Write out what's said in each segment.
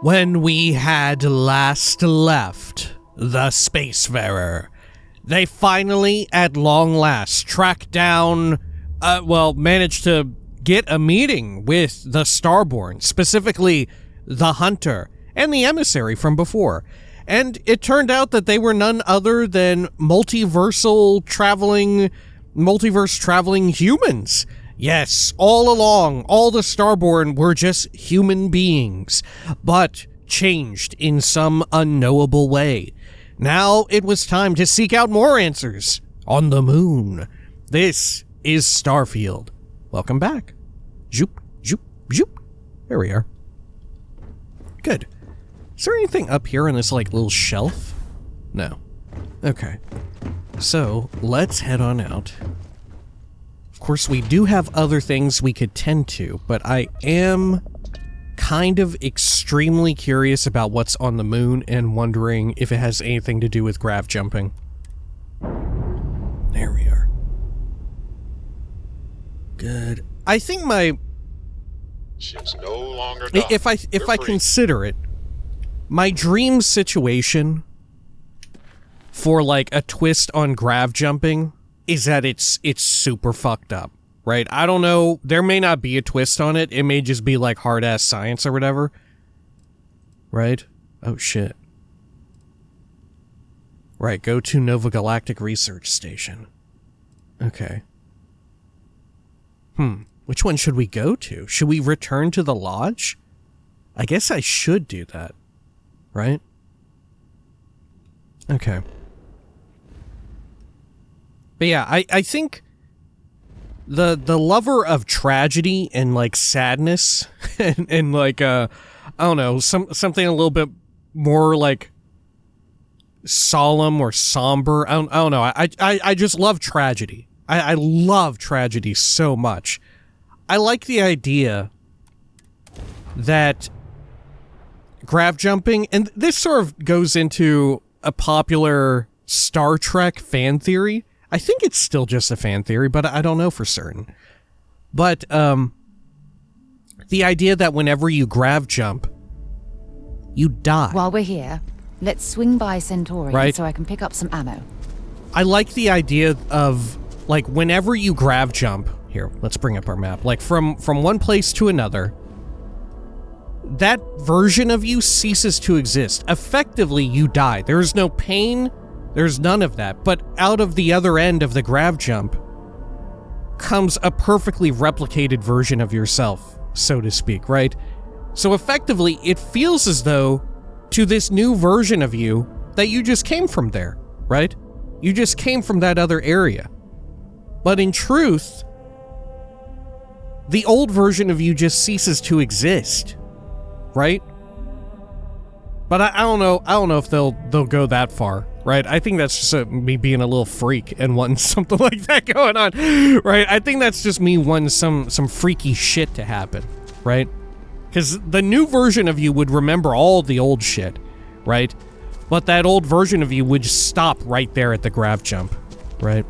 When we had last left the Spacefarer, they finally, at long last, tracked down, managed to get a meeting with the Starborn, specifically the Hunter and the Emissary from before. And it turned out that they were none other than multiverse traveling humans. Yes, all along, all the Starborn were just human beings, but changed in some unknowable way. Now it was time to seek out more answers on the moon. This is Starfield. Welcome back. Zoop, zoop, zoop. There we are. Good. Is there anything up here in this, little shelf? No. Okay. So, let's head on out. Of course, we do have other things we could tend to, but I am kind of extremely curious about what's on the moon and wondering if it has anything to do with grav jumping. There we are. Good. I think ship's no longer docked. If I consider it, my dream situation for a twist on grav jumping is that it's super fucked up, right? I don't know, there may not be a twist on it. It may just be hard-ass science or whatever. Right? Oh shit. Right, go to Nova Galactic Research Station. Okay. Which one should we go to? Should we return to the lodge? I guess I should do that. Right? Okay. But yeah, I think the lover of tragedy and sadness and I don't know, something a little bit more solemn or somber. I don't know. I just love tragedy. I love tragedy so much. I like the idea that grav jumping, and this sort of goes into a popular Star Trek fan theory. I think it's still just a fan theory, but I don't know for certain. But the idea that whenever you grav jump, you die. While we're here, let's swing by Centauri, right? So I can pick up some ammo. I like the idea of, whenever you grav jump, here, let's bring up our map, from one place to another, that version of you ceases to exist. Effectively, you die. There's no pain. There's none of that, but out of the other end of the grav jump comes a perfectly replicated version of yourself, so to speak, right? So effectively, it feels as though, to this new version of you, that you just came from there, right? You just came from that other area. But in truth, the old version of you just ceases to exist, right? But I don't know if they'll go that far. Right, I think that's just me being a little freak and wanting something like that going on, right? I think that's just me wanting some freaky shit to happen, right? Because the new version of you would remember all the old shit, right? But that old version of you would just stop right there at the grav jump, right?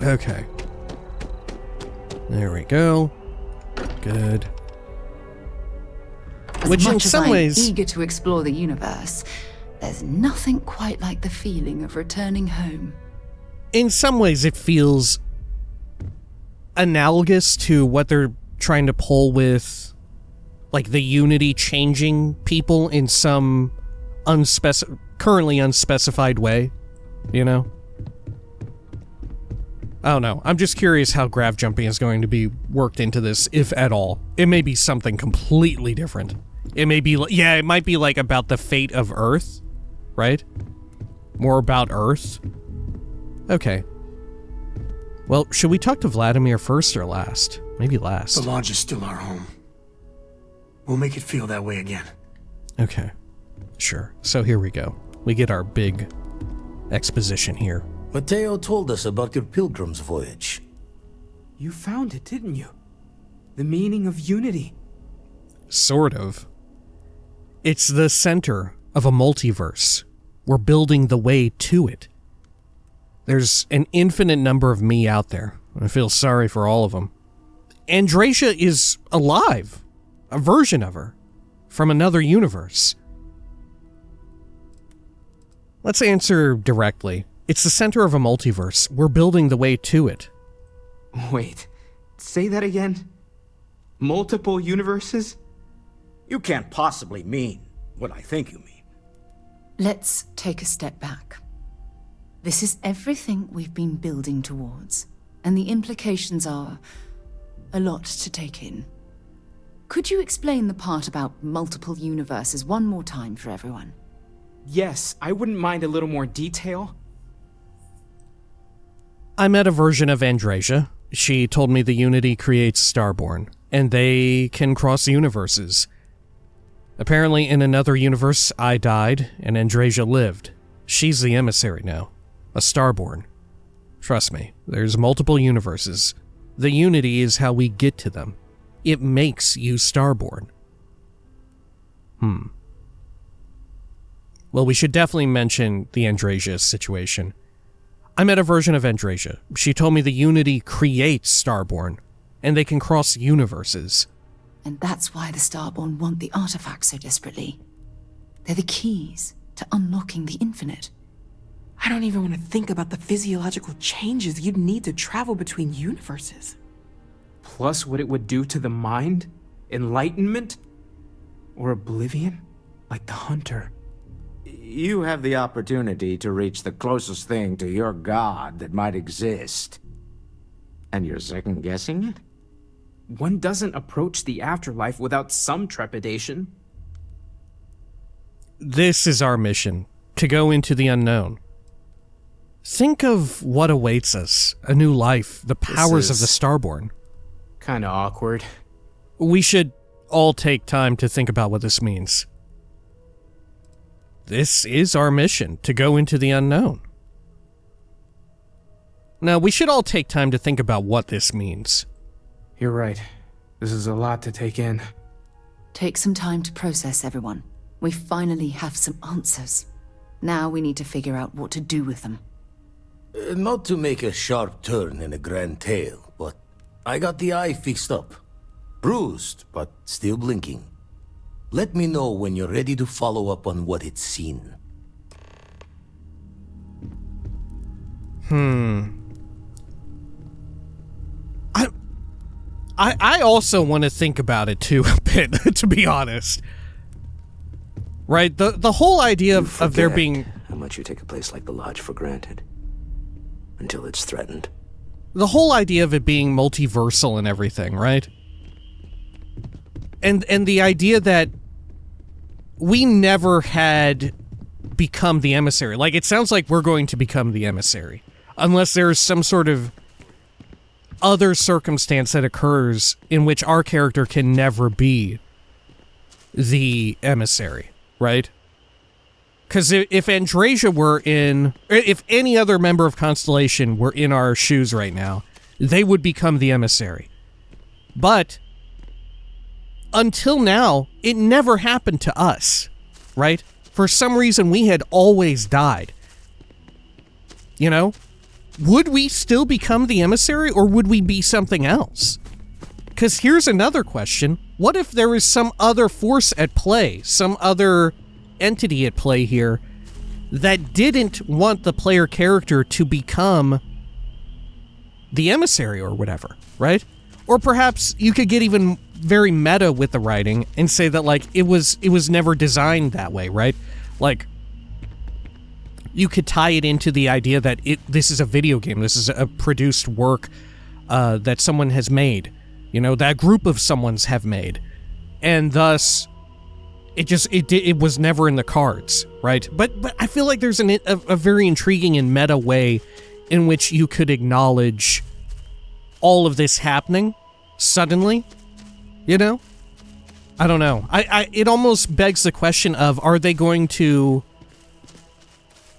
Okay. There we go. Good. Which in some ways, eager to explore the universe, there's nothing quite like the feeling of returning home. In some ways, it feels analogous to what they're trying to pull with, the Unity changing people in some currently unspecified way, you know? I don't know. I'm just curious how grav jumping is going to be worked into this, if at all. It may be something completely different. It may be, it might be about the fate of Earth. Right? More about Earth? Okay. Well, should we talk to Vladimir first or last? Maybe last. The lodge is still our home. We'll make it feel that way again. Okay. Sure. So here we go. We get our big exposition here. Mateo told us about your pilgrim's voyage. You found it, didn't you? The meaning of unity. Sort of. It's the center of a multiverse. We're building the way to it. There's an infinite number of me out there. I feel sorry for all of them. Andrasia is alive. A version of her. from another universe? Let's answer directly. It's the center of a multiverse. We're building the way to it. Wait, say that again? Multiple universes? You can't possibly mean what I think you mean. Let's take a step back. This is everything we've been building towards, and the implications are a lot to take in. Could you explain the part about multiple universes one more time for everyone? Yes, I wouldn't mind a little more detail. I met a version of Andrasia. She told me the Unity creates Starborn, and they can cross universes. Apparently, in another universe, I died, and Andrasia lived. She's the emissary now. A Starborn. Trust me, there's multiple universes. The Unity is how we get to them. It makes you Starborn. Well, we should definitely mention the Andrasia situation. I met a version of Andrasia. She told me the Unity creates Starborn, and they can cross universes. And that's why the Starborn want the artifacts so desperately. They're the keys to unlocking the infinite. I don't even want to think about the physiological changes you'd need to travel between universes. Plus what it would do to the mind? Enlightenment? Or oblivion? Like the Hunter. You have the opportunity to reach the closest thing to your god that might exist. And you're second-guessing it? One doesn't approach the afterlife without some trepidation. This is our mission, to go into the unknown. Think of what awaits us, a new life, the powers of the Starborn. Kinda awkward. We should all take time to think about what this means. This is our mission, to go into the unknown. Now, we should all take time to think about what this means. You're right. This is a lot to take in. Take some time to process, everyone. We finally have some answers. Now we need to figure out what to do with them. Not to make a sharp turn in a grand tale, but I got the eye fixed up. Bruised, but still blinking. Let me know when you're ready to follow up on what it's seen. I also want to think about it too a bit, to be honest. Right? The whole idea of there being... how much you take a place like the Lodge for granted. Until it's threatened. The whole idea of it being multiversal and everything, right? And the idea that we never had become the emissary. Like, it sounds like we're going to become the emissary. Unless there's some sort of other circumstance that occurs in which our character can never be the emissary, right? Because if Andrasia were in... if any other member of Constellation were in our shoes right now, they would become the emissary. But until now, it never happened to us, right? For some reason, we had always died. You know? Would we still become the emissary, or would we be something else? Because here's another question. What if there is some other force at play, some other entity at play here that didn't want the player character to become the emissary or whatever, right? Or perhaps you could get even very meta with the writing and say that, like, it was never designed that way, right? Like, you could tie it into the idea that this is a video game, this is a produced work that someone has made, you know, that a group of someone's have made, and thus it was never in the cards, right? But I feel like there's a very intriguing and meta way in which you could acknowledge all of this happening suddenly, you know? I don't know. It almost begs the question of, are they going to...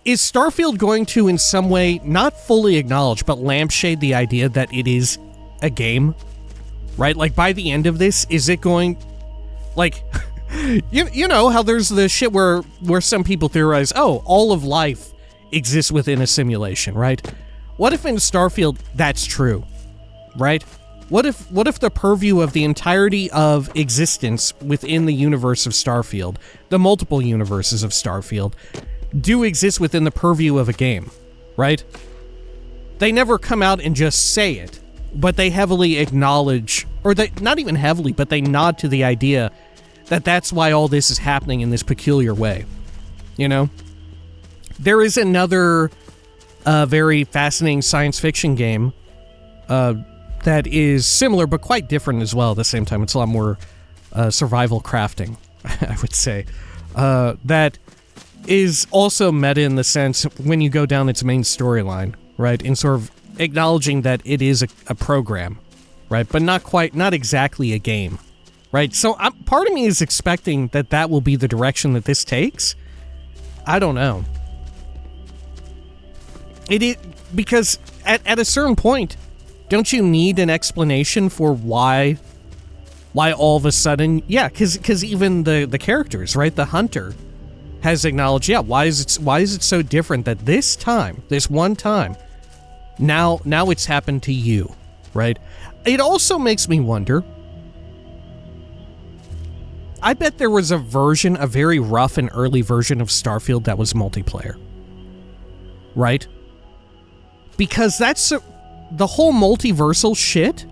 Is Starfield going to, in some way, not fully acknowledge, but lampshade the idea that it is a game? Right? Like, by the end of this, is it going... Like, you know how there's the shit where some people theorize, oh, all of life exists within a simulation, right? What if in Starfield that's true, right? What if the purview of the entirety of existence within the universe of Starfield, the multiple universes of Starfield, do exist within the purview of a game, right? They never come out and just say it, but they heavily acknowledge, or they not even heavily, but they nod to the idea that that's why all this is happening in this peculiar way, you know? There is another very fascinating science fiction game that is similar but quite different as well at the same time. It's a lot more survival crafting, I would say. That is also meta in the sense when you go down its main storyline, right? In sort of acknowledging that it is a program, right? But not exactly a game, right? So part of me is expecting that will be the direction that this takes. I don't know. Because at a certain point, don't you need an explanation for why all of a sudden, yeah, because even the characters, right, the hunter has acknowledged, yeah, why is it so different that this one time, now it's happened to you, right? It also makes me wonder, I bet there was a very rough and early version of Starfield that was multiplayer, right? Because that's the whole multiversal shit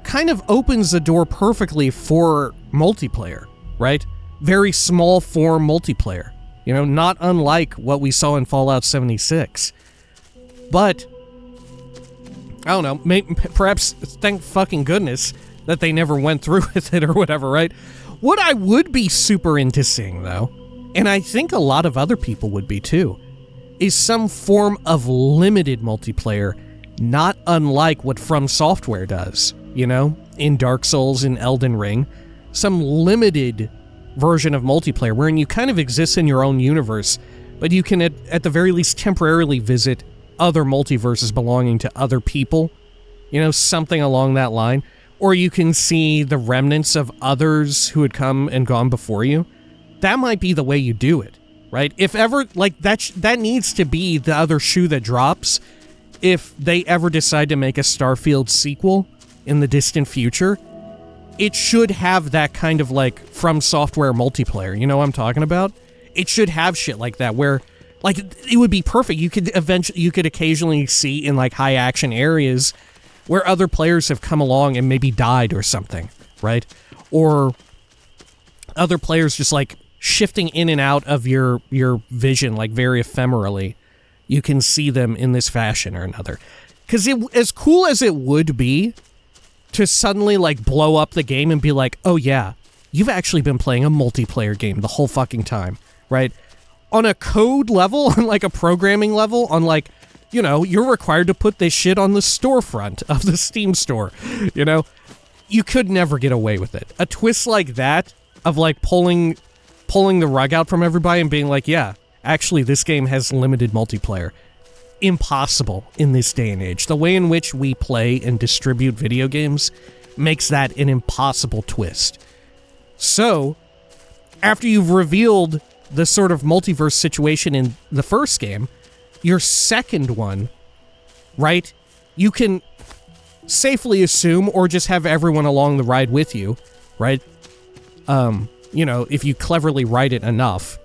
kind of opens the door perfectly for multiplayer, right? Very small form multiplayer, you know, not unlike what we saw in Fallout 76. But I don't know, perhaps thank fucking goodness that they never went through with it or whatever, right? What I would be super into seeing, though, and I think a lot of other people would be too, is some form of limited multiplayer, not unlike what From Software does, you know, in Dark Souls and Elden Ring. Some limited version of multiplayer wherein you kind of exist in your own universe, but you can at the very least temporarily visit other multiverses belonging to other people, you know, something along that line. Or you can see the remnants of others who had come and gone before you. That might be the way you do it, right? If ever, like, that needs to be the other shoe that drops if they ever decide to make a Starfield sequel in the distant future. It should have that kind of, like, From Software multiplayer. You know what I'm talking about? It should have shit like that where, like, it would be perfect. You could occasionally see in, like, high action areas where other players have come along and maybe died or something, right? Or other players just, like, shifting in and out of your vision, like, very ephemerally. You can see them in this fashion or another. Because as cool as it would be to suddenly, like, blow up the game and be like, oh yeah, you've actually been playing a multiplayer game the whole fucking time, right? On a code level, on, like, a programming level, on, like, you know, you're required to put this shit on the storefront of the Steam store, you know? You could never get away with it. A twist like that, of, like, pulling the rug out from everybody and being like, yeah, actually, this game has limited multiplayer. Impossible in this day and age. The way in which we play and distribute video games makes that an impossible twist. So, after you've revealed the sort of multiverse situation in the first game, your second one, right, you can safely assume, or just have everyone along the ride with you, right? You know, if you cleverly write it enough,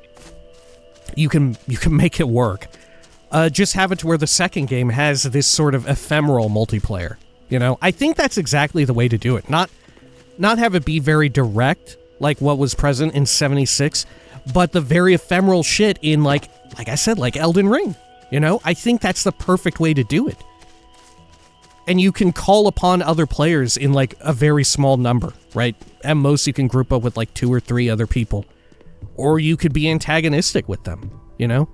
you can make it work. Just have it to where the second game has this sort of ephemeral multiplayer, you know? I think that's exactly the way to do it. Not have it be very direct, like what was present in 76, but the very ephemeral shit in, like I said, like Elden Ring. You know, I think that's the perfect way to do it. And you can call upon other players in, like, a very small number, right? At most, you can group up with, like, 2 or 3 other people. Or you could be antagonistic with them, you know?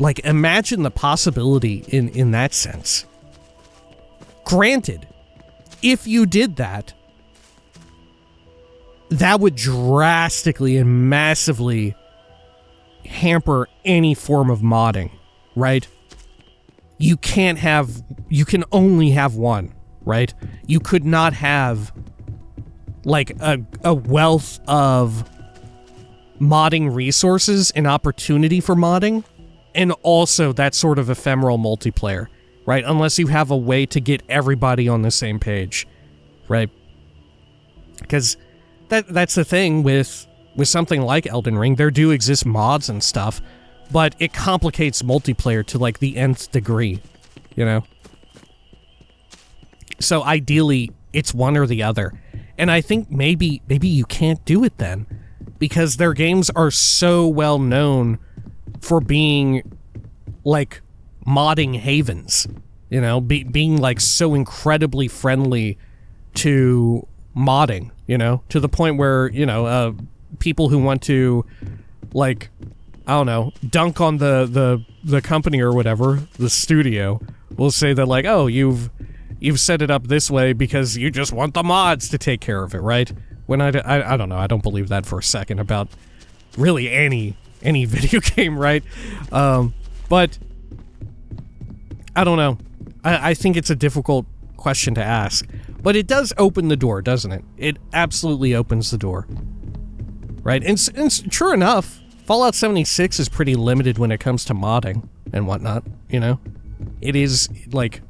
Like, imagine the possibility in that sense. Granted, if you did that, that would drastically and massively hamper any form of modding. Right? You can only have one, right? You could not have, like, a wealth of modding resources and opportunity for modding, and also that sort of ephemeral multiplayer, right? Unless you have a way to get everybody on the same page, right? Because that's the thing with something like Elden Ring. There do exist mods and stuff, but it complicates multiplayer to like the nth degree, you know? So ideally, it's one or the other. And I think maybe you can't do it then, because their games are so well known for being like modding havens, you know, being like so incredibly friendly to modding, you know, to the point where, you know, people who want to, like, I don't know, dunk on the company or whatever, the studio, will say that, like, oh, you've set it up this way because you just want the mods to take care of it, right? When I don't know, I don't believe that for a second about really any video game, right? But I don't know. I think it's a difficult question to ask, but it does open the door, doesn't it? It absolutely opens the door, right? And sure enough, Fallout 76 is pretty limited when it comes to modding and whatnot, you know? It is, like,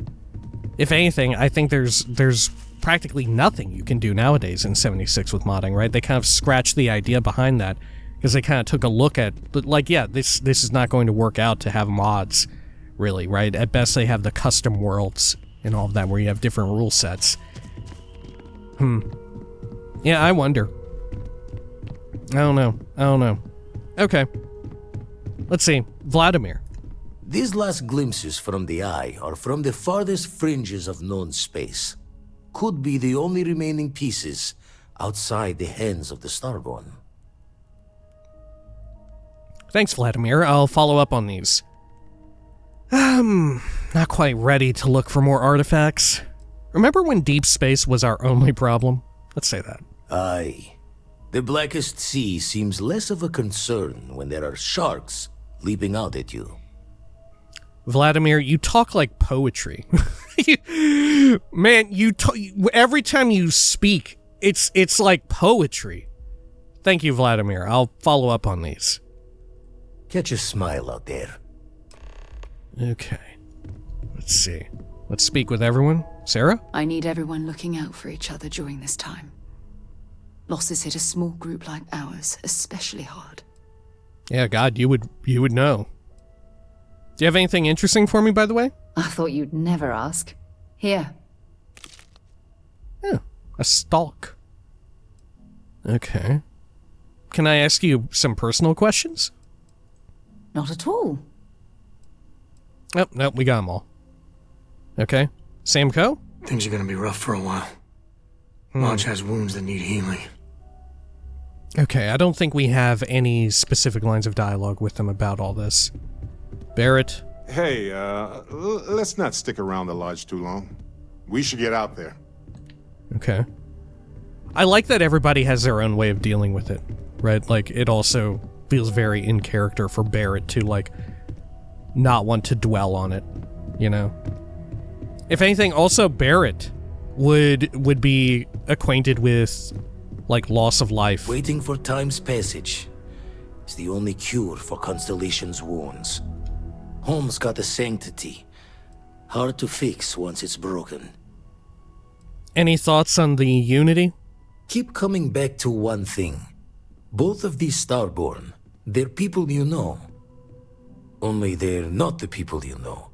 if anything, I think there's practically nothing you can do nowadays in 76 with modding, right? They kind of scratched the idea behind that because they kind of took a look at, but like, yeah, this is not going to work out to have mods, really, right? At best, they have the custom worlds and all of that where you have different rule sets. Yeah, I wonder. I don't know. Okay. Let's see. Vladimir. These last glimpses from the eye are from the farthest fringes of known space. Could be the only remaining pieces outside the hands of the Starborn. Thanks, Vladimir. I'll follow up on these. Not quite ready to look for more artifacts. Remember when deep space was our only problem? Let's say that. Aye. The blackest sea seems less of a concern when there are sharks leaping out at you. Vladimir, you talk like poetry. Man, every time you speak, it's like poetry. Thank you, Vladimir. I'll follow up on these. Catch a smile out there. Okay. Let's see. Let's speak with everyone. Sarah? I need everyone looking out for each other during this time. Losses hit a small group like ours especially hard. Yeah, God, you would know. Do you have anything interesting for me, by the way? I thought you'd never ask. Here. Yeah, a stalk. Okay. Can I ask you some personal questions? Not at all. Oh, no, we got them all. Okay. Samco? Things are gonna be rough for a while. Lodge has wounds that need healing. Okay, I don't think we have any specific lines of dialogue with them about all this. Barrett? Hey, let's not stick around the lodge too long. We should get out there. Okay. I like that everybody has their own way of dealing with it, right? Like, it also feels very in character for Barrett to, like, not want to dwell on it, you know? If anything, also Barrett would be acquainted with, like, loss of life. Waiting for time's passage is the only cure for Constellation's wounds. Home's got a sanctity. Hard to fix once it's broken. Any thoughts on the Unity? Keep coming back to one thing. Both of these Starborn, they're people you know. Only they're not the people you know.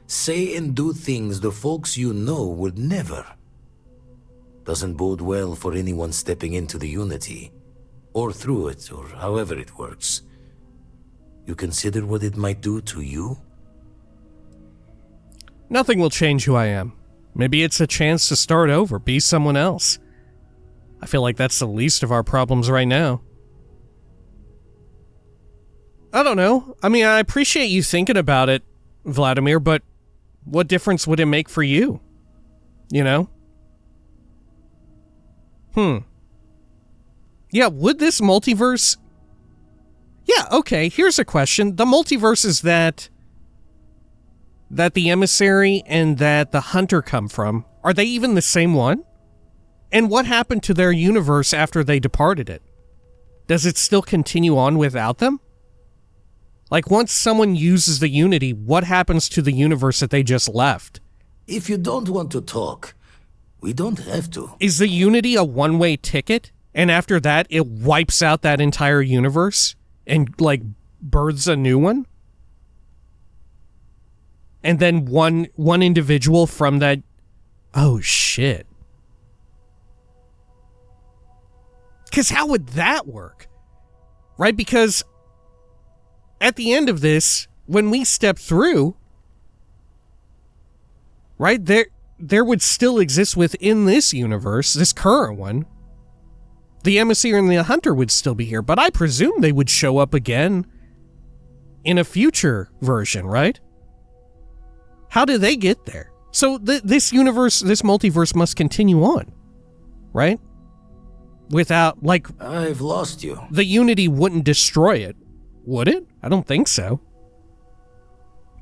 Say and do things the folks you know would never. Doesn't bode well for anyone stepping into the Unity. Or through it, or however it works. You consider what it might do to you? Nothing will change who I am. Maybe it's a chance to start over, be someone else. I feel like that's the least of our problems right now. I don't know. I mean, I appreciate you thinking about it, Vladimir, but what difference would it make for you? You know? Yeah, would this multiverse... Yeah, okay, here's a question. The multiverse is that the emissary and that the hunter come from, are they even the same one? And what happened to their universe after they departed it? Does it still continue on without them? Like, once someone uses the Unity, what happens to the universe that they just left? If you don't want to talk, we don't have to. Is the Unity a one-way ticket? And after that, it wipes out that entire universe and, like, births a new one? And then one individual from that... Oh, shit. Because how would that work? Right? Because at the end of this, when we step through, right, there would still exist within this universe, this current one, the emissary and the hunter would still be here, but I presume they would show up again in a future version, right? How do they get there? So this universe, this multiverse must continue on, right? Without, like... I've lost you. The Unity wouldn't destroy it, would it? I don't think so.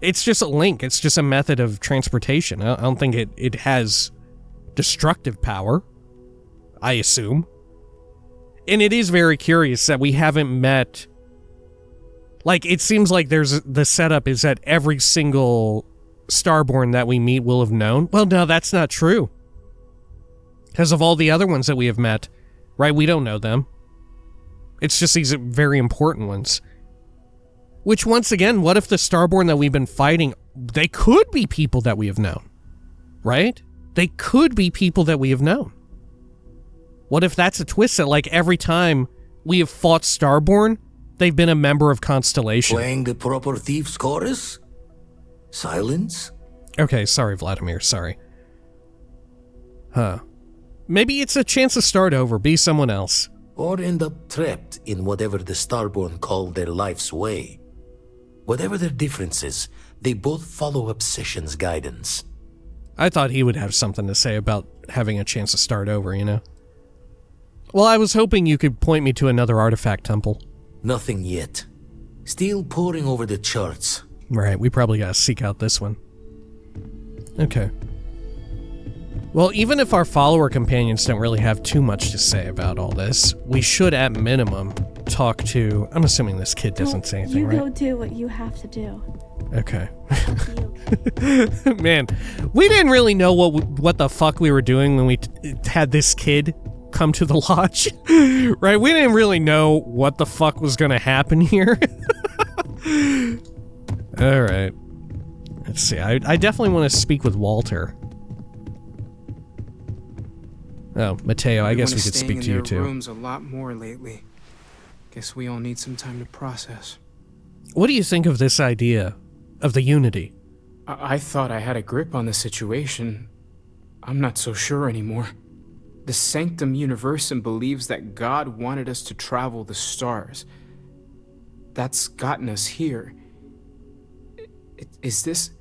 It's just a link. It's just a method of transportation. I don't think it has destructive power, I assume. And it is very curious that we haven't met... Like, it seems like the setup is that every single Starborn that we meet will have known. Well, no, that's not true. Because of all the other ones that we have met, right? We don't know them. It's just these very important ones. Which, once again, what if the Starborn that we've been fighting, they could be people that we have known, right? They could be people that we have known. What if that's a twist that, like, every time we have fought Starborn, they've been a member of Constellation? Playing the proper thief's chorus? Silence? Okay, sorry, Vladimir, sorry. Huh. Maybe it's a chance to start over, be someone else. Or end up trapped in whatever the Starborn call their life's way. Whatever their differences, they both follow Obsession's guidance. I thought he would have something to say about having a chance to start over, you know? Well, I was hoping you could point me to another artifact temple. Nothing yet. Still poring over the charts. Right, we probably gotta seek out this one. Okay. Well, even if our follower companions don't really have too much to say about all this, we should, at minimum, talk to... I'm assuming this kid doesn't say anything, right? You go do what you have to do. Okay. Man, we didn't really know what the fuck we were doing when we had this kid come to the lodge. Right? We didn't really know what the fuck was gonna happen here. Alright. Let's see. I definitely want to speak with Walter. Oh, Mateo, I guess we could speak to you too. Rooms a lot more lately. Guess we all need some time to process. What do you think of this idea of the Unity? I thought I had a grip on the situation. I'm not so sure anymore. The Sanctum Universum believes that God wanted us to travel the stars. That's gotten us here. Is this...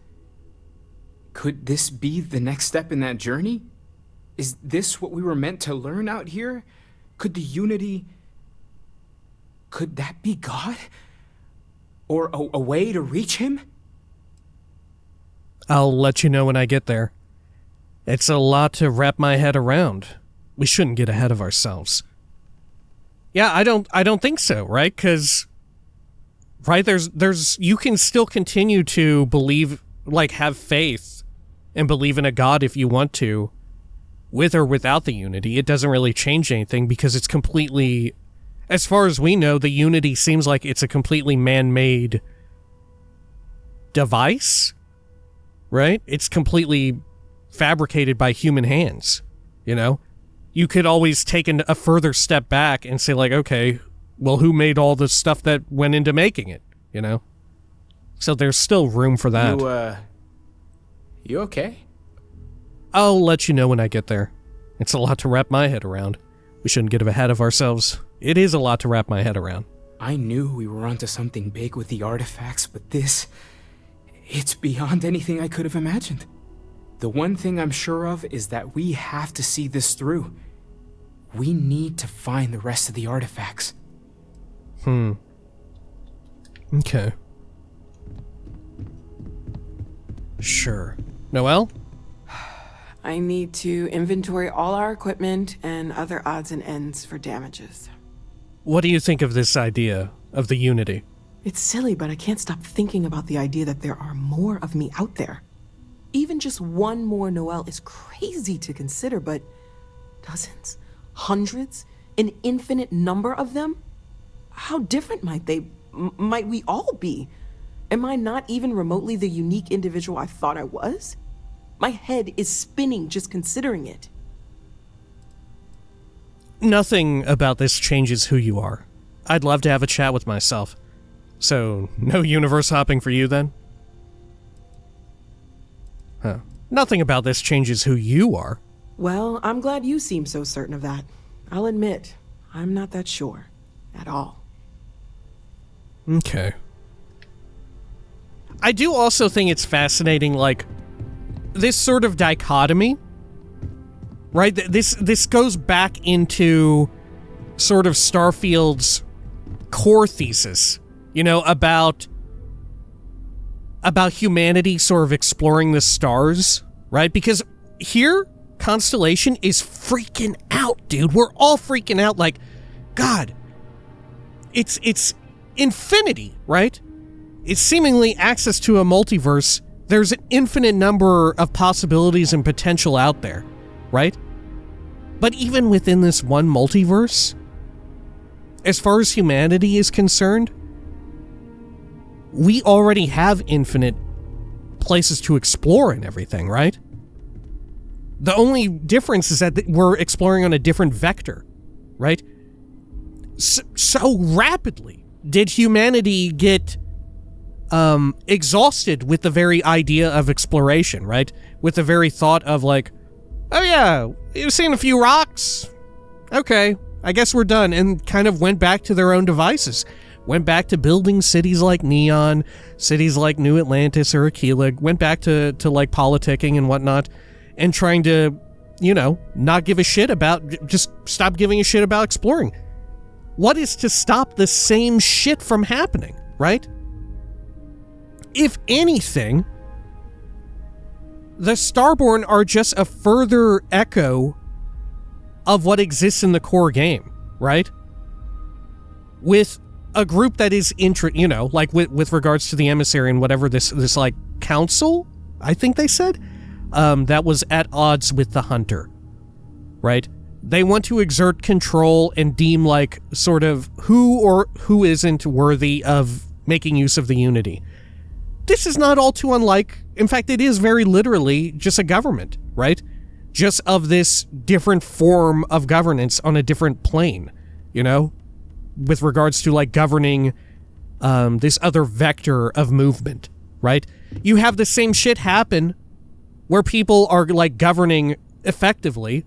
Could this be the next step in that journey? Is this what we were meant to learn out here? Could the Unity... Could that be God? Or a way to reach him? I'll let you know when I get there. It's a lot to wrap my head around. We shouldn't get ahead of ourselves. Yeah, I don't think so, right? Because, right, there's you can still continue to believe, like, have faith and believe in a God if you want to, with or without the Unity. It doesn't really change anything because it's completely, as far as we know, the Unity seems like it's a completely man-made device, right? It's completely fabricated by human hands, you know? You could always take a further step back and say, like, okay, well, who made all the stuff that went into making it, you know? So there's still room for that. You okay? I'll let you know when I get there. It's a lot to wrap my head around. We shouldn't get ahead of ourselves. It is a lot to wrap my head around. I knew we were onto something big with the artifacts, but this... It's beyond anything I could have imagined. The one thing I'm sure of is that we have to see this through. We need to find the rest of the artifacts. Okay. Sure. Noelle? I need to inventory all our equipment and other odds and ends for damages. What do you think of this idea of the Unity? It's silly, but I can't stop thinking about the idea that there are more of me out there. Even just one more Noelle is crazy to consider, but dozens, hundreds, an infinite number of them? How different might we all be? Am I not even remotely the unique individual I thought I was? My head is spinning just considering it. Nothing about this changes who you are. I'd love to have a chat with myself. So, no universe hopping for you then? Huh. Nothing about this changes who you are. Well, I'm glad you seem so certain of that. I'll admit, I'm not that sure. At all. Okay. I do also think it's fascinating, like, this sort of dichotomy, right? This goes back into sort of Starfield's core thesis, you know, about humanity sort of exploring the stars, right? Because here, Constellation is freaking out, dude. We're all freaking out, like, God, it's infinity, right? It's seemingly access to a multiverse. There's an infinite number of possibilities and potential out there, right? But even within this one multiverse, as far as humanity is concerned, we already have infinite places to explore and everything, right? The only difference is that we're exploring on a different vector, right? So rapidly did humanity get exhausted with the very idea of exploration, right? With the very thought of like, oh yeah, you've seen a few rocks? Okay, I guess we're done, and kind of went back to their own devices. Went back to building cities like Neon, cities like New Atlantis or Aquila, went back to like politicking and whatnot, and trying to, you know, not give a shit about, just stop giving a shit about exploring. What is to stop the same shit from happening, right? If anything, the Starborn are just a further echo of what exists in the core game, right? With a group that is you know, like with regards to the emissary and whatever this like council, I think they said, that was at odds with the hunter, right? They want to exert control and deem like sort of who isn't worthy of making use of the Unity. This is not all too unlike, in fact, it is very literally just a government, right? Just of this different form of governance on a different plane, you know? With regards to like governing this other vector of movement, right? You have the same shit happen where people are like governing effectively.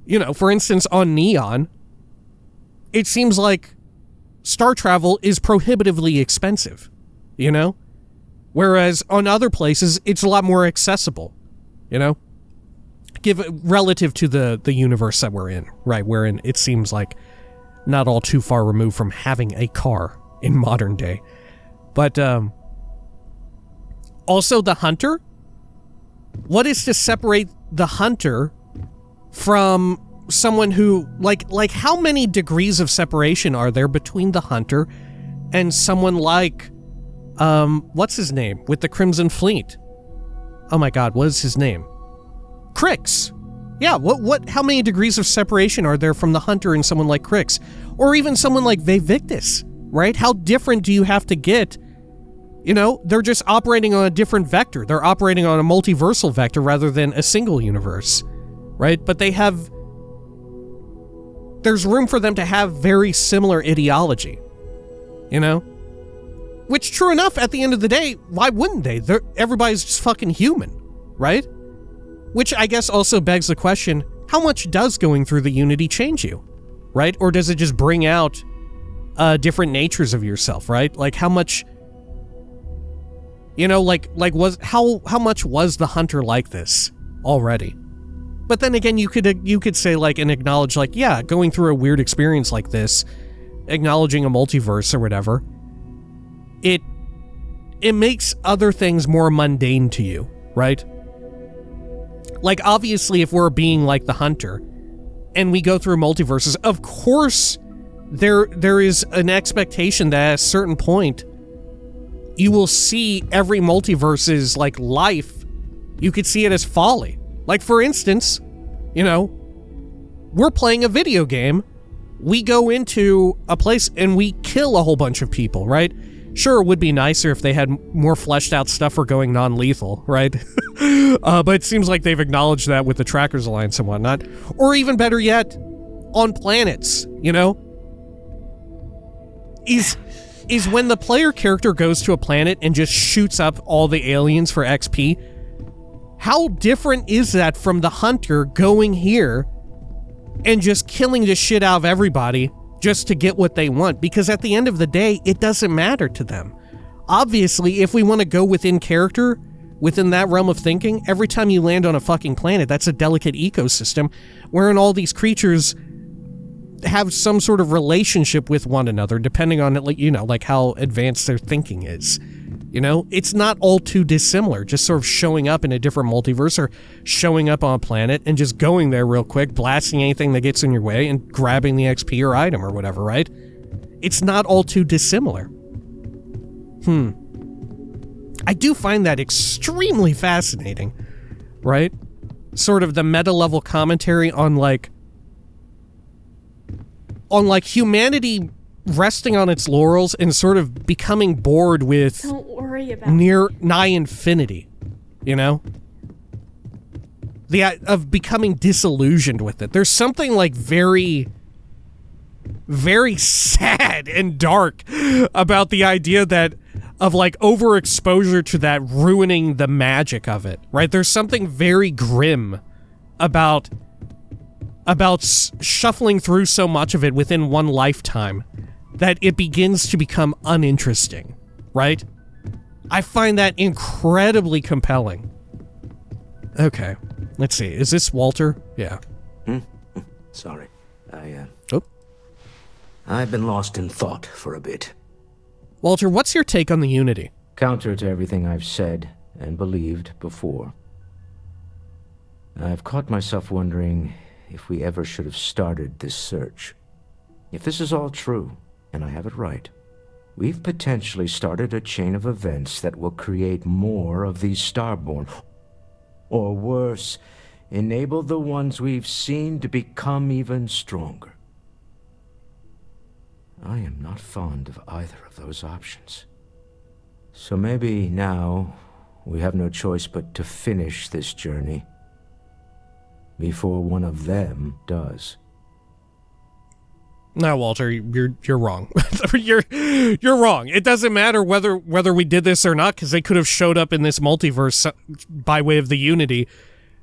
You know, for instance, on Neon, it seems like star travel is prohibitively expensive, you know? Whereas on other places, it's a lot more accessible, you know? Relative to the universe that we're in, right? Wherein it seems like not all too far removed from having a car in modern day. But also the hunter. What is to separate the hunter from someone who, like how many degrees of separation are there between the hunter and someone like, what's his name? With the Crimson Fleet. Oh my god, what is his name? Crix. Yeah, how many degrees of separation are there from the hunter and someone like Crix? Or even someone like Vivictus, right? How different do you have to get? You know, they're just operating on a different vector. They're operating on a multiversal vector rather than a single universe, right? But there's room for them to have very similar ideology, you know? Which, true enough, at the end of the day, why wouldn't they? Everybody's just fucking human, right? Which I guess also begs the question, how much does going through the Unity change you, right? Or does it just bring out different natures of yourself, right? Like how much, you know, how much was the hunter like this already? But then again, you could say like and acknowledge like, yeah, going through a weird experience like this, acknowledging a multiverse or whatever, it makes other things more mundane to you, right? Like, obviously, if we're being like the hunter, and we go through multiverses, of course there is an expectation that at a certain point, you will see every multiverse's, like, life, you could see it as folly. Like, for instance, you know, we're playing a video game, we go into a place and we kill a whole bunch of people, right? Sure, it would be nicer if they had more fleshed out stuff for going non-lethal, right? But it seems like they've acknowledged that with the Trackers Alliance and whatnot. Or even better yet, on planets, you know? Is when the player character goes to a planet and just shoots up all the aliens for XP, how different is that from the hunter going here and just killing the shit out of everybody just to get what they want? Because at the end of the day, it doesn't matter to them. Obviously, if we want to go within character, within that realm of thinking, every time you land on a fucking planet, that's a delicate ecosystem wherein all these creatures have some sort of relationship with one another, depending on, you know, like how advanced their thinking is. You know, it's not all too dissimilar, just sort of showing up in a different multiverse or showing up on a planet and just going there real quick, blasting anything that gets in your way and grabbing the XP or item or whatever, right? It's not all too dissimilar. I do find that extremely fascinating, right? Sort of the meta-level commentary on humanity resting on its laurels and sort of becoming bored with Don't worry about nigh infinity, you know? Of becoming disillusioned with it. There's something like very, very sad and dark about the idea that of like overexposure to that ruining the magic of it, right? There's something very grim about shuffling through so much of it within one lifetime that it begins to become uninteresting, right? I find that incredibly compelling. Okay, let's see. Is this Walter? Yeah. Sorry. Oh. I've been lost in thought for a bit. Walter, what's your take on the Unity? Counter to everything I've said and believed before. I've caught myself wondering if we ever should have started this search. If this is all true, and I have it right, we've potentially started a chain of events that will create more of these Starborn. Or worse, enable the ones we've seen to become even stronger. I am not fond of either of those options. So maybe now we have no choice but to finish this journey before one of them does. No, Walter, you're wrong. you're wrong. It doesn't matter whether we did this or not, because they could have showed up in this multiverse by way of the Unity,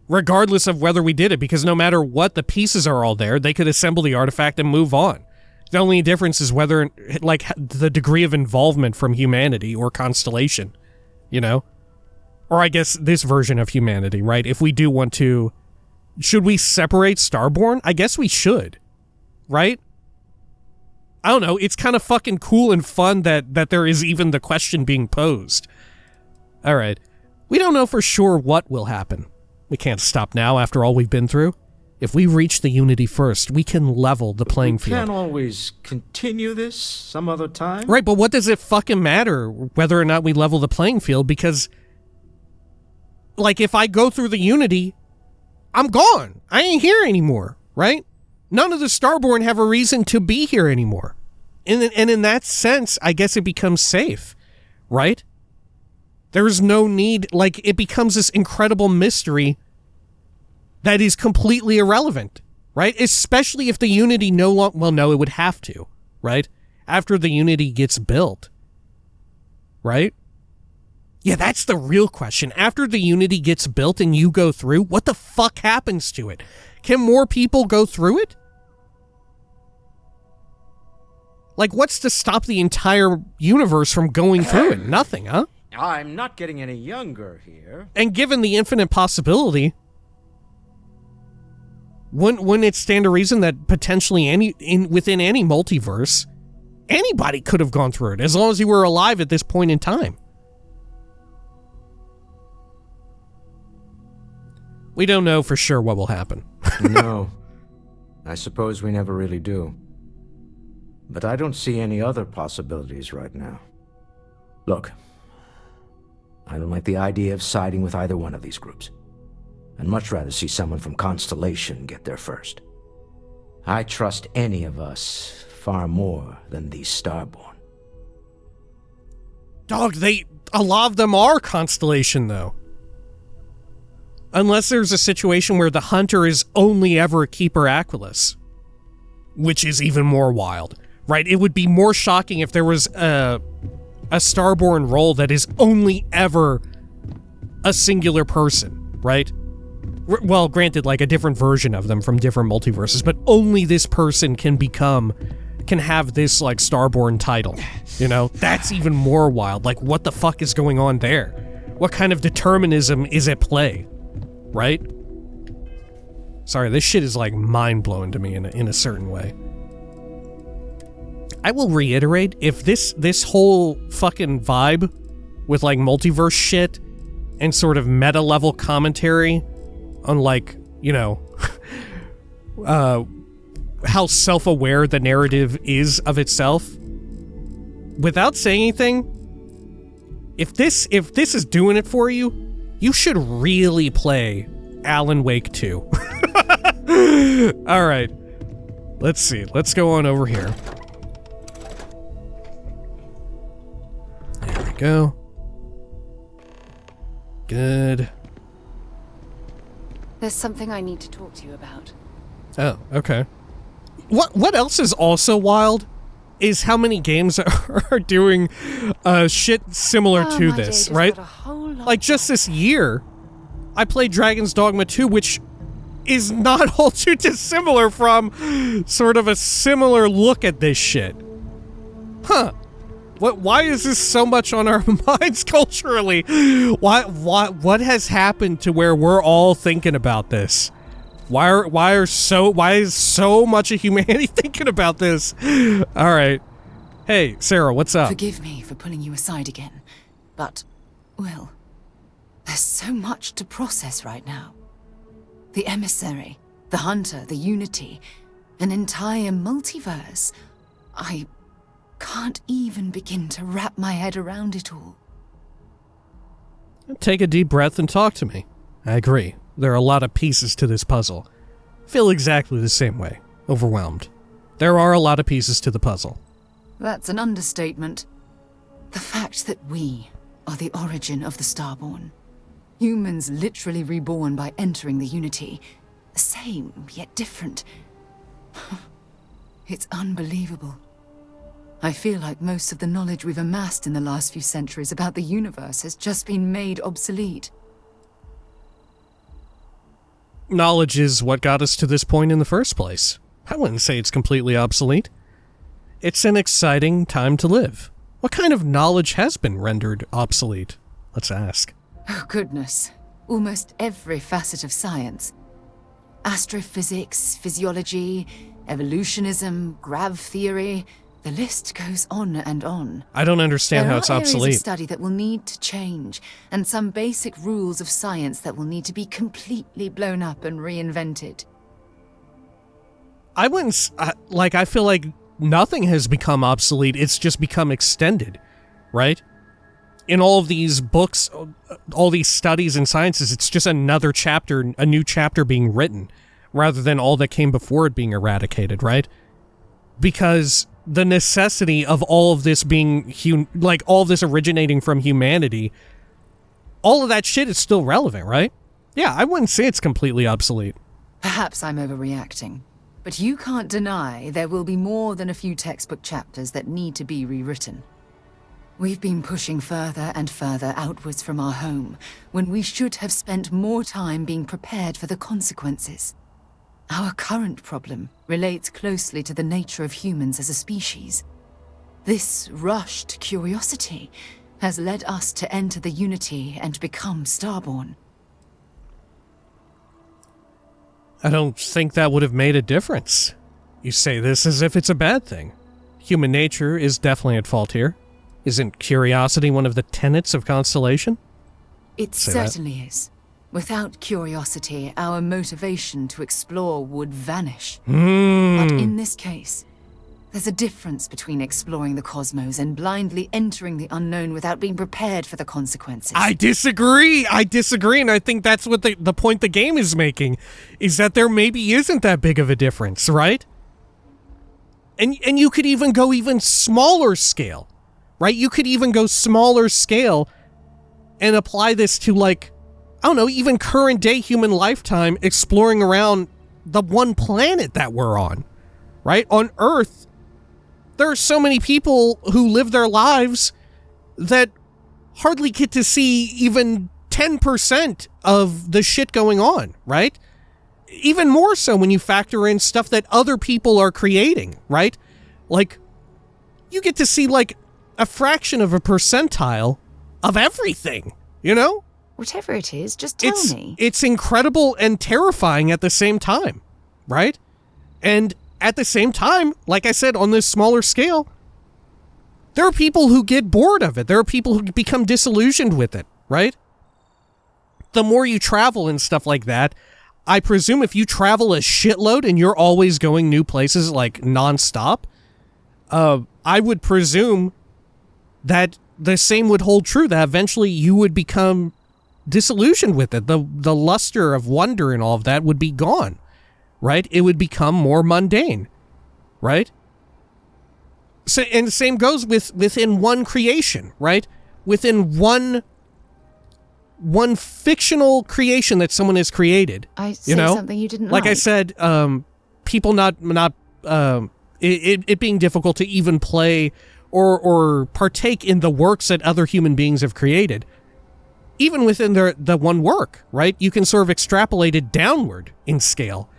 regardless of whether we did it, because no matter what, the pieces are all there. They could assemble the artifact and move on. The only difference is whether, like, the degree of involvement from humanity or Constellation, you know? Or I guess this version of humanity, right? If we do want to... Should we separate Starborn? I guess we should, right? I don't know, it's kind of fucking cool and fun that there is even the question being posed. Alright, we don't know for sure what will happen. We can't stop now after all we've been through. If we reach the Unity first, we can level the playing field. We can't always continue this some other time. Right, but what does it fucking matter whether or not we level the playing field? Because, like, if I go through the Unity, I'm gone. I ain't here anymore, right? None of the Starborn have a reason to be here anymore. And in that sense, I guess it becomes safe, right? There's no need, like, it becomes this incredible mystery that is completely irrelevant, right? Especially if the Unity no longer, well, no, it would have to, right? After the Unity gets built, right? Yeah, that's the real question. After the Unity gets built and you go through, what the fuck happens to it? Can more people go through it? Like, what's to stop the entire universe from going through it? Nothing, huh? I'm not getting any younger here. And given the infinite possibility, wouldn't it stand to reason that potentially within any multiverse, anybody could have gone through it, as long as you were alive at this point in time? We don't know for sure what will happen. No. I suppose we never really do. but I don't see any other possibilities right now. Look, I don't like the idea of siding with either one of these groups. I'd much rather see someone from Constellation get there first. I trust any of us far more than these Starborn. Dog, a lot of them are Constellation, though. Unless there's a situation where the Hunter is only ever a Keeper Aquilus. Which is even more wild, right? It would be more shocking if there was a Starborn role that is only ever a singular person, right? Well, granted, like a different version of them from different multiverses, but only this person can have this, like, Starborn title, you know? That's even more wild. Like, what the fuck is going on there? What kind of determinism is at play, right? Sorry, this shit is, like, mind-blowing to me in a certain way. I will reiterate, if this whole fucking vibe with, like, multiverse shit and sort of meta-level commentary on, like, you know, how self-aware the narrative is of itself, without saying anything, if this is doing it for you, you should really play Alan Wake 2. Alright. Let's see. Let's go on over here. There we go. Good. There's something I need to talk to you about. Oh, okay. What else is also wild is how many games are doing shit similar to this, right? Like, just this year, I played Dragon's Dogma 2, which is not all too dissimilar from sort of a similar look at this shit. Huh. Why is this so much on our minds culturally? What has happened to where we're all thinking about this? Why is so much of humanity thinking about this? All right. Hey, Sarah, what's up? Forgive me for pulling you aside again, but, well, there's so much to process right now. The emissary, the hunter, the unity, an entire multiverse. I can't even begin to wrap my head around it all. Take a deep breath and talk to me. I agree. There are a lot of pieces to this puzzle. Feel exactly the same way. Overwhelmed. There are a lot of pieces to the puzzle. That's an understatement. The fact that we are the origin of the Starborn. Humans literally reborn by entering the Unity. The same, yet different. It's unbelievable. I feel like most of the knowledge we've amassed in the last few centuries about the universe has just been made obsolete. Knowledge is what got us to this point in the first place. I wouldn't say it's completely obsolete. It's an exciting time to live. What kind of knowledge has been rendered obsolete? Let's ask. Oh, goodness. Almost every facet of science. Astrophysics, physiology, evolutionism, grav theory. The list goes on and on. I don't understand how it's obsolete. There are areas of study that will need to change, and some basic rules of science that will need to be completely blown up and reinvented. I wouldn't... I feel like nothing has become obsolete. It's just become extended, right? In all of these books, all these studies and sciences, it's just another chapter, a new chapter being written, rather than all that came before it being eradicated, right? Because the necessity of all of this being, all of this originating from humanity, all of that shit is still relevant, right? Yeah, I wouldn't say it's completely obsolete. Perhaps I'm overreacting, but you can't deny there will be more than a few textbook chapters that need to be rewritten. We've been pushing further and further outwards from our home, when we should have spent more time being prepared for the consequences. Our current problem relates closely to the nature of humans as a species. This rushed curiosity has led us to enter the Unity and become Starborn. I don't think that would have made a difference. You say this as if it's a bad thing. Human nature is definitely at fault here. Isn't curiosity one of the tenets of Constellation? It certainly is. Without curiosity, our motivation to explore would vanish. But in this case, There's a difference between exploring the cosmos and blindly entering the unknown without being prepared for the consequences. I disagree, and I think that's what the point the game is making, is that there maybe isn't that big of a difference, right? And you could even go even smaller scale, right? You could even go smaller scale and apply this to, like, I don't know, even current day human lifetime exploring around the one planet that we're on, right? On Earth, there are so many people who live their lives that hardly get to see even 10% of the shit going on, right? Even more so when you factor in stuff that other people are creating, right? Like, you get to see, like, a fraction of a percentile of everything, you know? Whatever it is, just tell me. It's incredible and terrifying at the same time, right? And at the same time, like I said, on this smaller scale, there are people who get bored of it. There are people who become disillusioned with it, right? The more you travel and stuff like that, I presume if you travel a shitload and you're always going new places, like, nonstop, I would presume that the same would hold true, that eventually you would become disillusioned with it. The luster of wonder and all of that would be gone, right? It would become more mundane, right? So, and the same goes within one creation, right? Within one fictional creation that someone has created. I say something you didn't like. Like I said, people it being difficult to even play or partake in the works that other human beings have created. Even within the one work, right? You can sort of extrapolate it downward in scale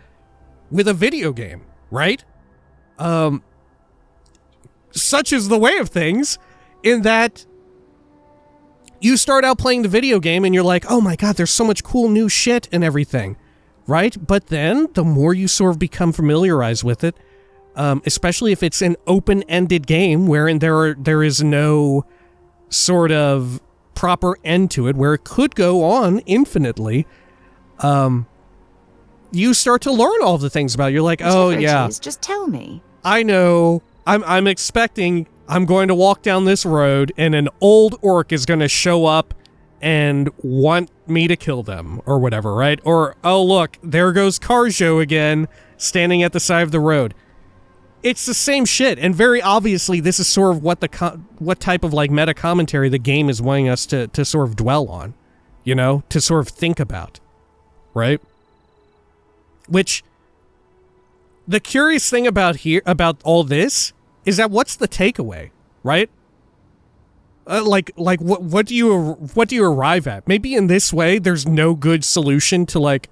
with a video game, right? Such is the way of things, in that you start out playing the video game and you're like, oh my god, there's so much cool new shit and everything, right? But then the more you sort of become familiarized with it, especially if it's an open-ended game wherein there is no sort of proper end to it, where it could go on infinitely, you start to learn all the things about it. You're like, oh yeah, just tell me. I know. I'm expecting I'm going to walk down this road and an old orc is going to show up and want me to kill them or whatever, right? Or, oh look, there goes Carjo again, standing at the side of the road. It's the same shit, and very obviously this is sort of what type of, like, meta commentary the game is wanting us to sort of dwell on, you know, to sort of think about, right? Which, the curious thing about all this is that what's the takeaway, right? What do you arrive at? Maybe in this way, there's no good solution to like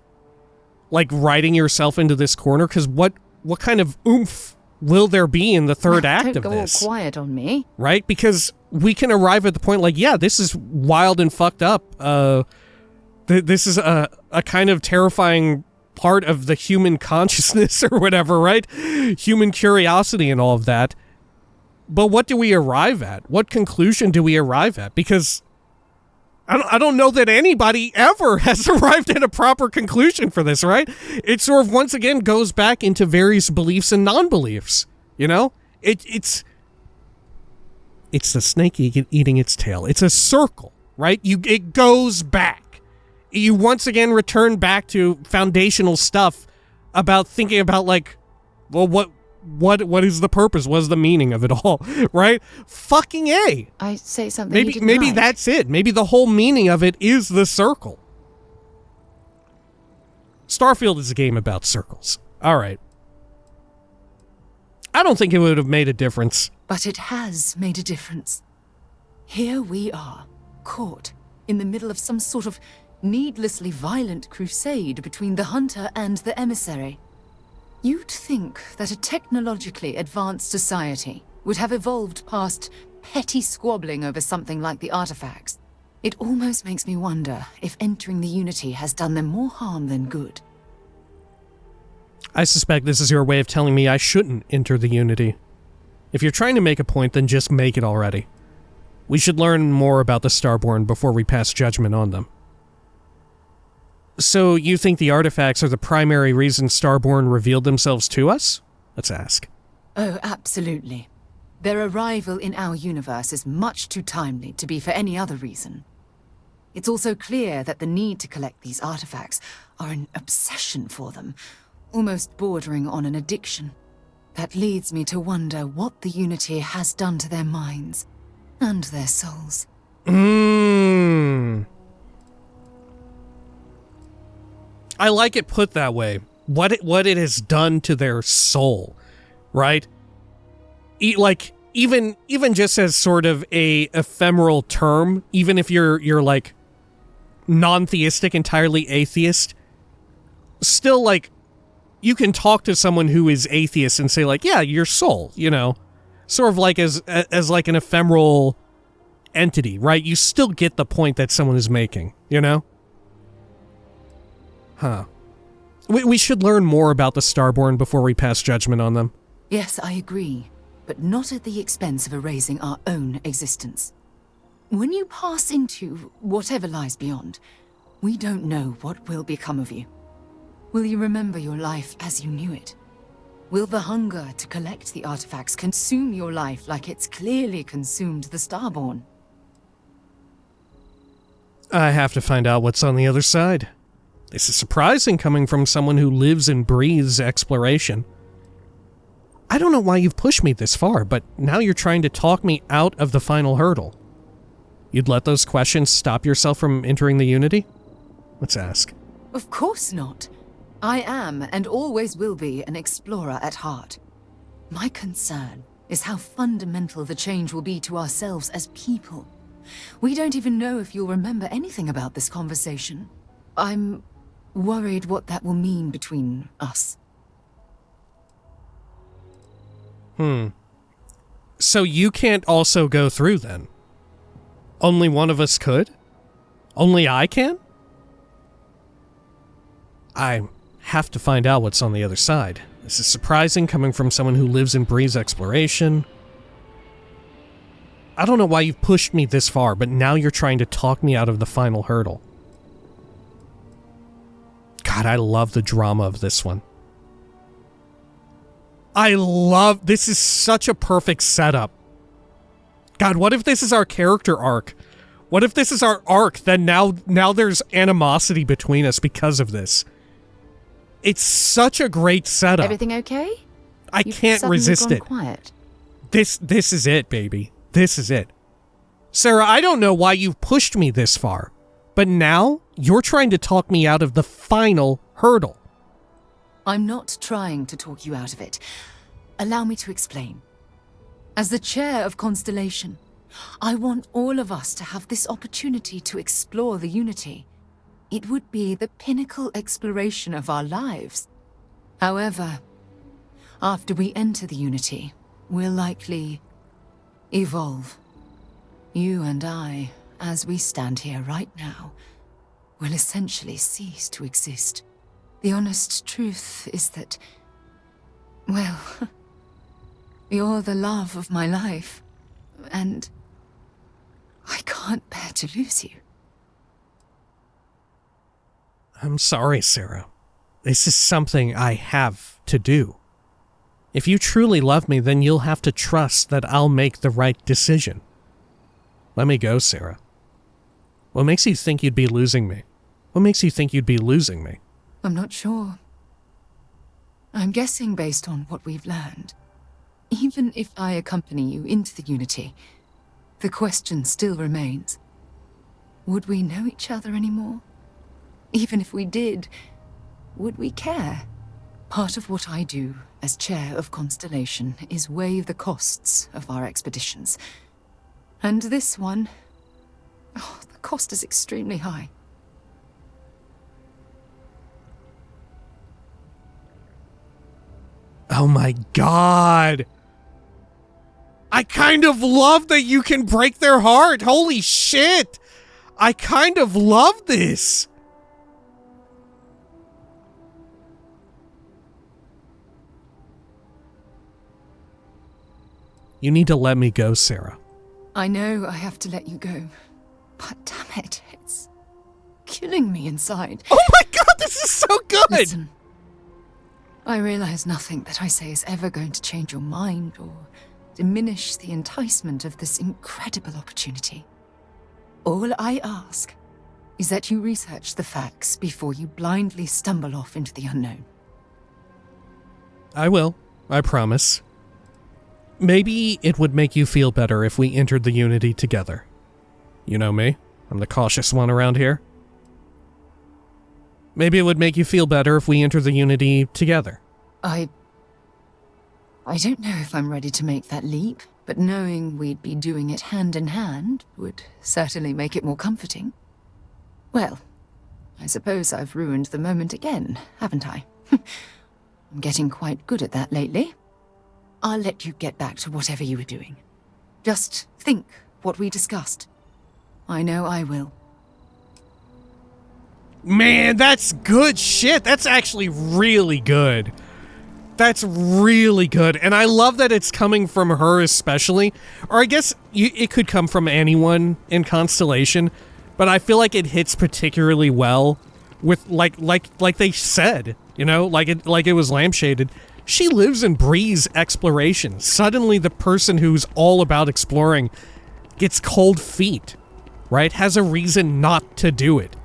writing yourself into this corner, because what kind of oomph will there be in the third act of this? Don't go all quiet on me. Right? Because we can arrive at the point like, yeah, this is wild and fucked up. This is a kind of terrifying part of the human consciousness or whatever, right? Human curiosity and all of that. But what do we arrive at? What conclusion do we arrive at? Because I don't know that anybody ever has arrived at a proper conclusion for this, right? It sort of once again goes back into various beliefs and non-beliefs, you know? It's the snake eating its tail. It's a circle, right? It goes back. You once again return back to foundational stuff about thinking about, like, well, what is the purpose? What is the meaning of it all, right? Fucking A. I say something Maybe that's it. Maybe the whole meaning of it is the circle. Starfield is a game about circles. All right. I don't think it would have made a difference. But it has made a difference. Here we are, caught in the middle of some sort of needlessly violent crusade between the hunter and the emissary. You'd think that a technologically advanced society would have evolved past petty squabbling over something like the artifacts. It almost makes me wonder if entering the Unity has done them more harm than good. I suspect this is your way of telling me I shouldn't enter the Unity. If you're trying to make a point, then just make it already. We should learn more about the Starborn before we pass judgment on them. So you think the artifacts are the primary reason Starborn revealed themselves to us? Let's ask. Oh, absolutely. Their arrival in our universe is much too timely to be for any other reason. It's also clear that the need to collect these artifacts are an obsession for them, almost bordering on an addiction. That leads me to wonder what the Unity has done to their minds and their souls. I like it put that way. What it has done to their soul, right? Even just as sort of a ephemeral term, even if you're like non-theistic, entirely atheist, still like you can talk to someone who is atheist and say like, yeah, your soul, you know, sort of like as like an ephemeral entity, right? You still get the point that someone is making, you know? Huh. We should learn more about the Starborn before we pass judgment on them. Yes, I agree, but not at the expense of erasing our own existence. When you pass into whatever lies beyond, we don't know what will become of you. Will you remember your life as you knew it? Will the hunger to collect the artifacts consume your life like it's clearly consumed the Starborn? I have to find out what's on the other side. This is surprising coming from someone who lives and breathes exploration. I don't know why you've pushed me this far, but now you're trying to talk me out of the final hurdle. You'd let those questions stop yourself from entering the Unity? Let's ask. Of course not. I am, and always will be, an explorer at heart. My concern is how fundamental the change will be to ourselves as people. We don't even know if you'll remember anything about this conversation. I'm worried what that will mean between us. So you can't also go through then? Only one of us could? Only I can? I have to find out what's on the other side. This is surprising coming from someone who lives and breathes exploration. I don't know why you've pushed me this far, but now you're trying to talk me out of the final hurdle. God, I love the drama of this one. This is such a perfect setup. God, what if this is our character arc? What if this is our arc, then now there's animosity between us because of this? It's such a great setup. Everything okay? I can't resist it. Quiet. This is it, baby. This is it. Sarah, I don't know why you've pushed me this far, but now you're trying to talk me out of the final hurdle. I'm not trying to talk you out of it. Allow me to explain. As the chair of Constellation, I want all of us to have this opportunity to explore the Unity. It would be the pinnacle exploration of our lives. However, after we enter the Unity, we'll likely evolve. You and I, as we stand here right now, will essentially cease to exist. The honest truth is that, well, you're the love of my life, and I can't bear to lose you. I'm sorry, Sarah. This is something I have to do. If you truly love me, then you'll have to trust that I'll make the right decision. Let me go, Sarah. What makes you think you'd be losing me? What makes you think you'd be losing me? I'm not sure. I'm guessing based on what we've learned. Even if I accompany you into the Unity, the question still remains. Would we know each other anymore? Even if we did, would we care? Part of what I do as chair of Constellation is weigh the costs of our expeditions. And this one, the cost is extremely high. Oh my God. I kind of love that you can break their heart. Holy shit. I kind of love this. You need to let me go, Sarah. I know I have to let you go, but damn it, it's killing me inside. Oh my God, this is so good! Listen, I realize nothing that I say is ever going to change your mind or diminish the enticement of this incredible opportunity. All I ask is that you research the facts before you blindly stumble off into the unknown. I will. I promise. Maybe it would make you feel better if we entered the Unity together. You know me. I'm the cautious one around here. Maybe it would make you feel better if we enter the Unity together. I don't know if I'm ready to make that leap, but knowing we'd be doing it hand in hand would certainly make it more comforting. Well, I suppose I've ruined the moment again, haven't I? I'm getting quite good at that lately. I'll let you get back to whatever you were doing. Just think what we discussed. I know I will. Man, that's good shit. That's actually really good. That's really good. And I love that it's coming from her especially. Or I guess it could come from anyone in Constellation. But I feel like it hits particularly well with, like they said, you know, like it was lampshaded. She lives and breathes exploration. Suddenly the person who's all about exploring gets cold feet, right? Has a reason not to do it.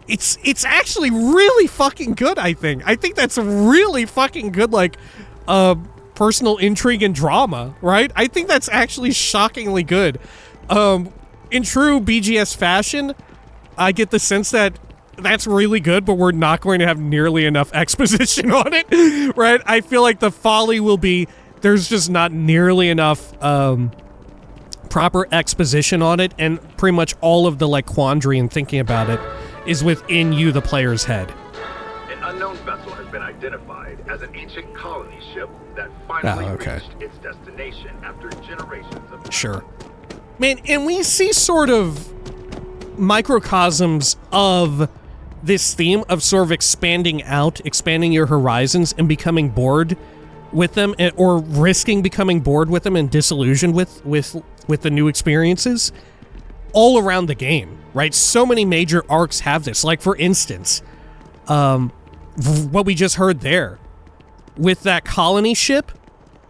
It's actually really fucking good, I think. I think that's really fucking good, like, personal intrigue and drama, right? I think that's actually shockingly good. In true BGS fashion, I get the sense that that's really good, but we're not going to have nearly enough exposition on it, right? I feel like the folly will be there's just not nearly enough proper exposition on it, and pretty much all of the, like, quandary and thinking about it is within you, the player's head. An unknown vessel has been identified as an ancient colony ship that finally reached its destination after generations of... Sure. Man, and we see sort of microcosms of this theme of sort of expanding out, expanding your horizons and becoming bored with them, or risking becoming bored with them and disillusioned with the new experiences all around the game, right? So many major arcs have this. Like, for instance, what we just heard there with that colony ship,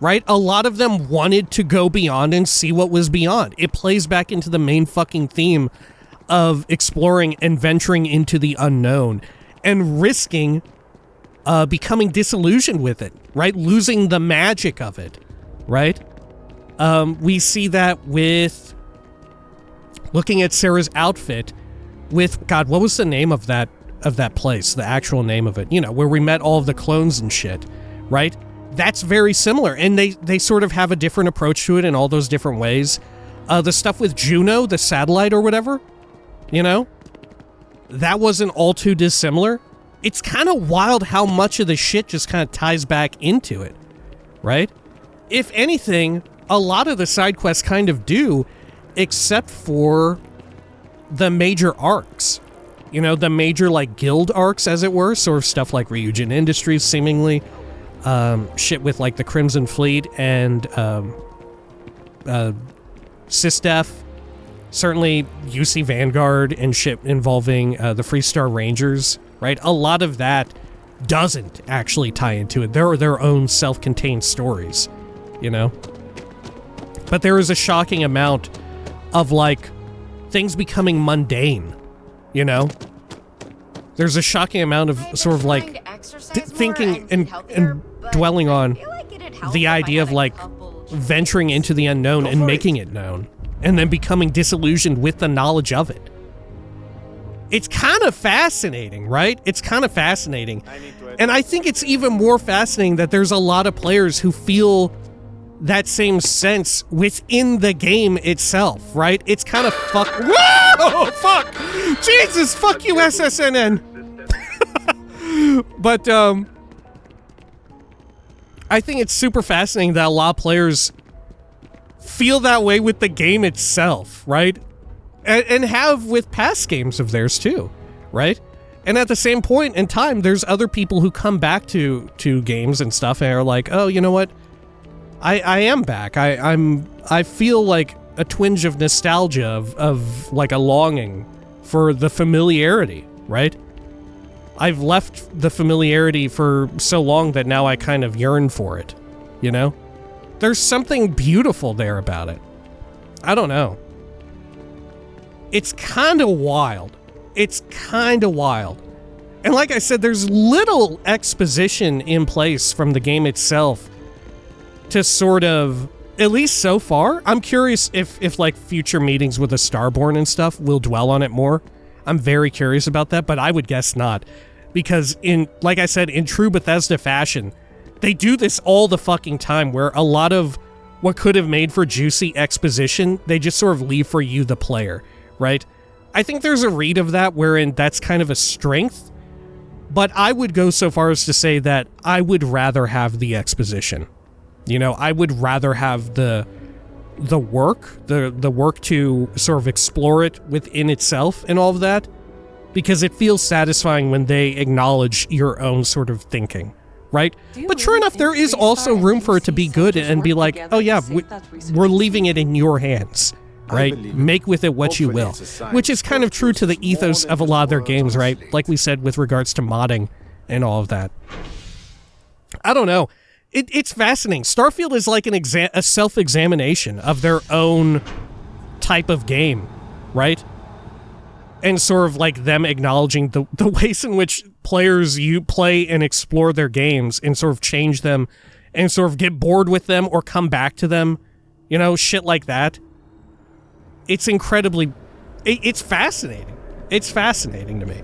right? A lot of them wanted to go beyond and see what was beyond. It plays back into the main fucking theme of exploring and venturing into the unknown and risking becoming disillusioned with it, right? Losing the magic of it, right? We see that with looking at Sarah's outfit with, God, what was the name of that place? The actual name of it, you know, where we met all of the clones and shit, right? That's very similar, and they sort of have a different approach to it in all those different ways. The stuff with Juno, the satellite or whatever, you know, that wasn't all too dissimilar. It's kind of wild how much of the shit just kind of ties back into it, right? If anything, a lot of the side quests kind of do, except for the major arcs. You know, the major, like, guild arcs, as it were, sort of stuff like Ryujin Industries, seemingly. Shit with, like, the Crimson Fleet and SysDef. Certainly UC Vanguard and shit involving the Freestar Rangers, right? A lot of that doesn't actually tie into it. They're their own self-contained stories, you know? But there is a shocking amount of, like, things becoming mundane, you know? There's a shocking amount of sort of, like, thinking and dwelling on the idea of, like, venturing into the unknown and making it known, and then becoming disillusioned with the knowledge of it. It's kind of fascinating, right? It's kind of fascinating. And I think it's even more fascinating that there's a lot of players who feel that same sense within the game itself, right? It's kind of whoa, fuck! Jesus, fuck you, SSNN! But, I think it's super fascinating that a lot of players feel that way with the game itself, right? And have with past games of theirs too, right? And at the same point in time, there's other people who come back to games and stuff and are like, oh, you know what? I am back. I feel like a twinge of nostalgia of like a longing for the familiarity, right? I've left the familiarity for so long that now I kind of yearn for it, you know? There's something beautiful there about it. I don't know. It's kind of wild. It's kind of wild. And like I said, there's little exposition in place from the game itself to sort of, at least so far. I'm curious if like future meetings with the Starborn and stuff will dwell on it more. I'm very curious about that, but I would guess not. Because like I said, in true Bethesda fashion, they do this all the fucking time, where a lot of what could have made for juicy exposition, they just sort of leave for you, the player, right? I think there's a read of that wherein that's kind of a strength, but I would go so far as to say that I would rather have the exposition. You know, I would rather have the work, the work to sort of explore it within itself and all of that, because it feels satisfying when they acknowledge your own sort of thinking, right? But sure enough, there is also room for it to be good and be like, oh yeah, we're leaving it in your hands, right? Make with it what you will, which is kind of true to the ethos of a lot of their games, right? Like we said with regards to modding and all of that. I don't know. It's fascinating. Starfield is like a self-examination of their own type of game, right? And sort of like them acknowledging the ways in which players play and explore their games and sort of change them and sort of get bored with them or come back to them, you know, shit like that. It's incredibly... It's fascinating. It's fascinating to me.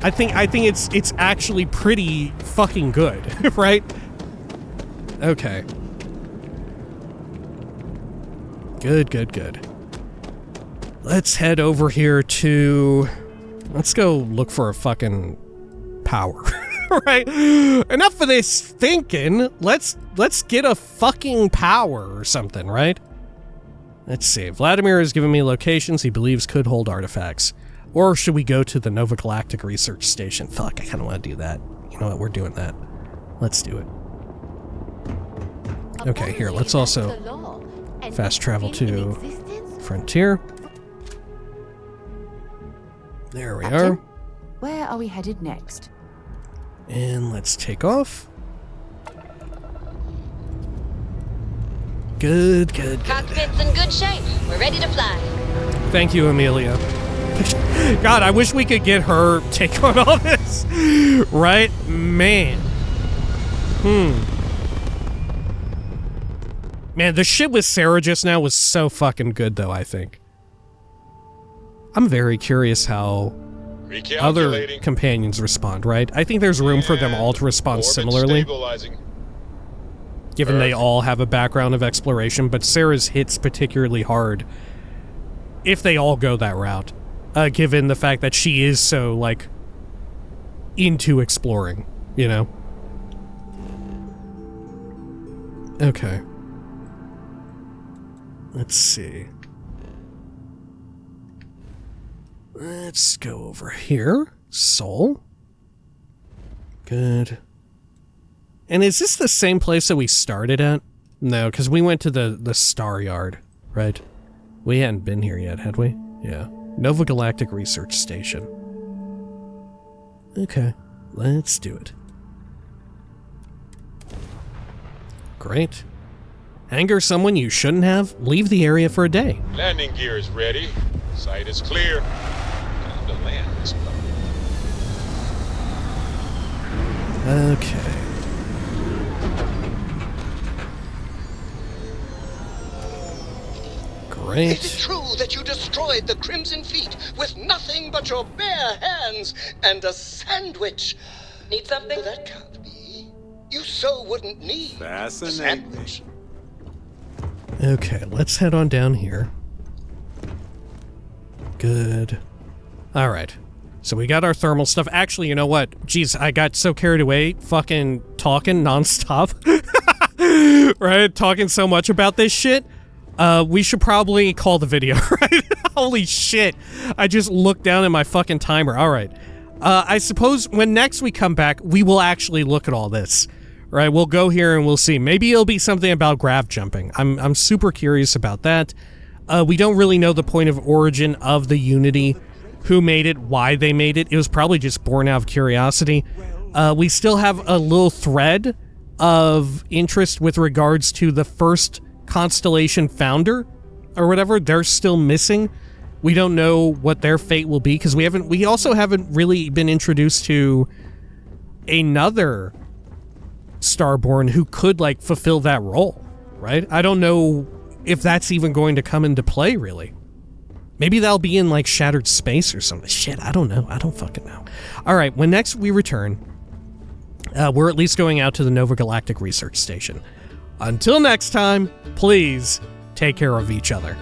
I think it's actually pretty fucking good, right? Okay. Good. Let's head over here to... Let's go look for a fucking power, right? Enough of this thinking. Let's get a fucking power or something, right? Let's see. Vladimir has given me locations he believes could hold artifacts. Or should we go to the Nova Galactic Research Station? Fuck, I kind of want to do that. You know what? We're doing that. Let's do it. Okay, here. Let's also fast travel to Frontier. There we are. Where are we headed next? And let's take off. Good. Cockpit's in good shape. We're ready to fly. Thank you, Amelia. God, I wish we could get her take on all this. Right? Man. Man, the shit with Sarah just now was so fucking good, though, I think. I'm very curious how other companions respond, right? I think there's room for them all to respond similarly. Given they all have a background of exploration, but Sarah's hits particularly hard if they all go that route. Given the fact that she is so, like, into exploring, you know? Okay. Let's see. Let's go over here. Soul. Good. And is this the same place that we started at? No, because we went to the Star Yard, right? We hadn't been here yet, had we? Yeah. Nova Galactic Research Station. Okay, let's do it. Great. Anger someone you shouldn't have? Leave the area for a day. Landing gear is ready. Sight is clear. Time to land this plane. Okay. Great. Is it true that you destroyed the Crimson Fleet with nothing but your bare hands and a sandwich? Need something? That can't be. You so wouldn't need a sandwich. Okay, let's head on down here. Good. Alright. So we got our thermal stuff. Actually, you know what? Jeez, I got so carried away fucking talking nonstop. Right? Talking so much about this shit. We should probably call the video, right? Holy shit. I just looked down at my fucking timer. Alright. I suppose when next we come back, we will actually look at all this. Right? We'll go here and we'll see. Maybe it'll be something about grav jumping. I'm super curious about that. We don't really know the point of origin of the Unity who made it, why they made it. It was probably just born out of curiosity. We still have a little thread of interest with regards to the first Constellation founder or whatever. They're still missing. We don't know what their fate will be because we also haven't really been introduced to another Starborn who could like fulfill that role, right? I don't know if that's even going to come into play, really. Maybe that'll be in like Shattered Space or something. Shit, I don't know. I don't fucking know. All right, when next we return, we're at least going out to the Nova Galactic Research Station. Until next time, please take care of each other.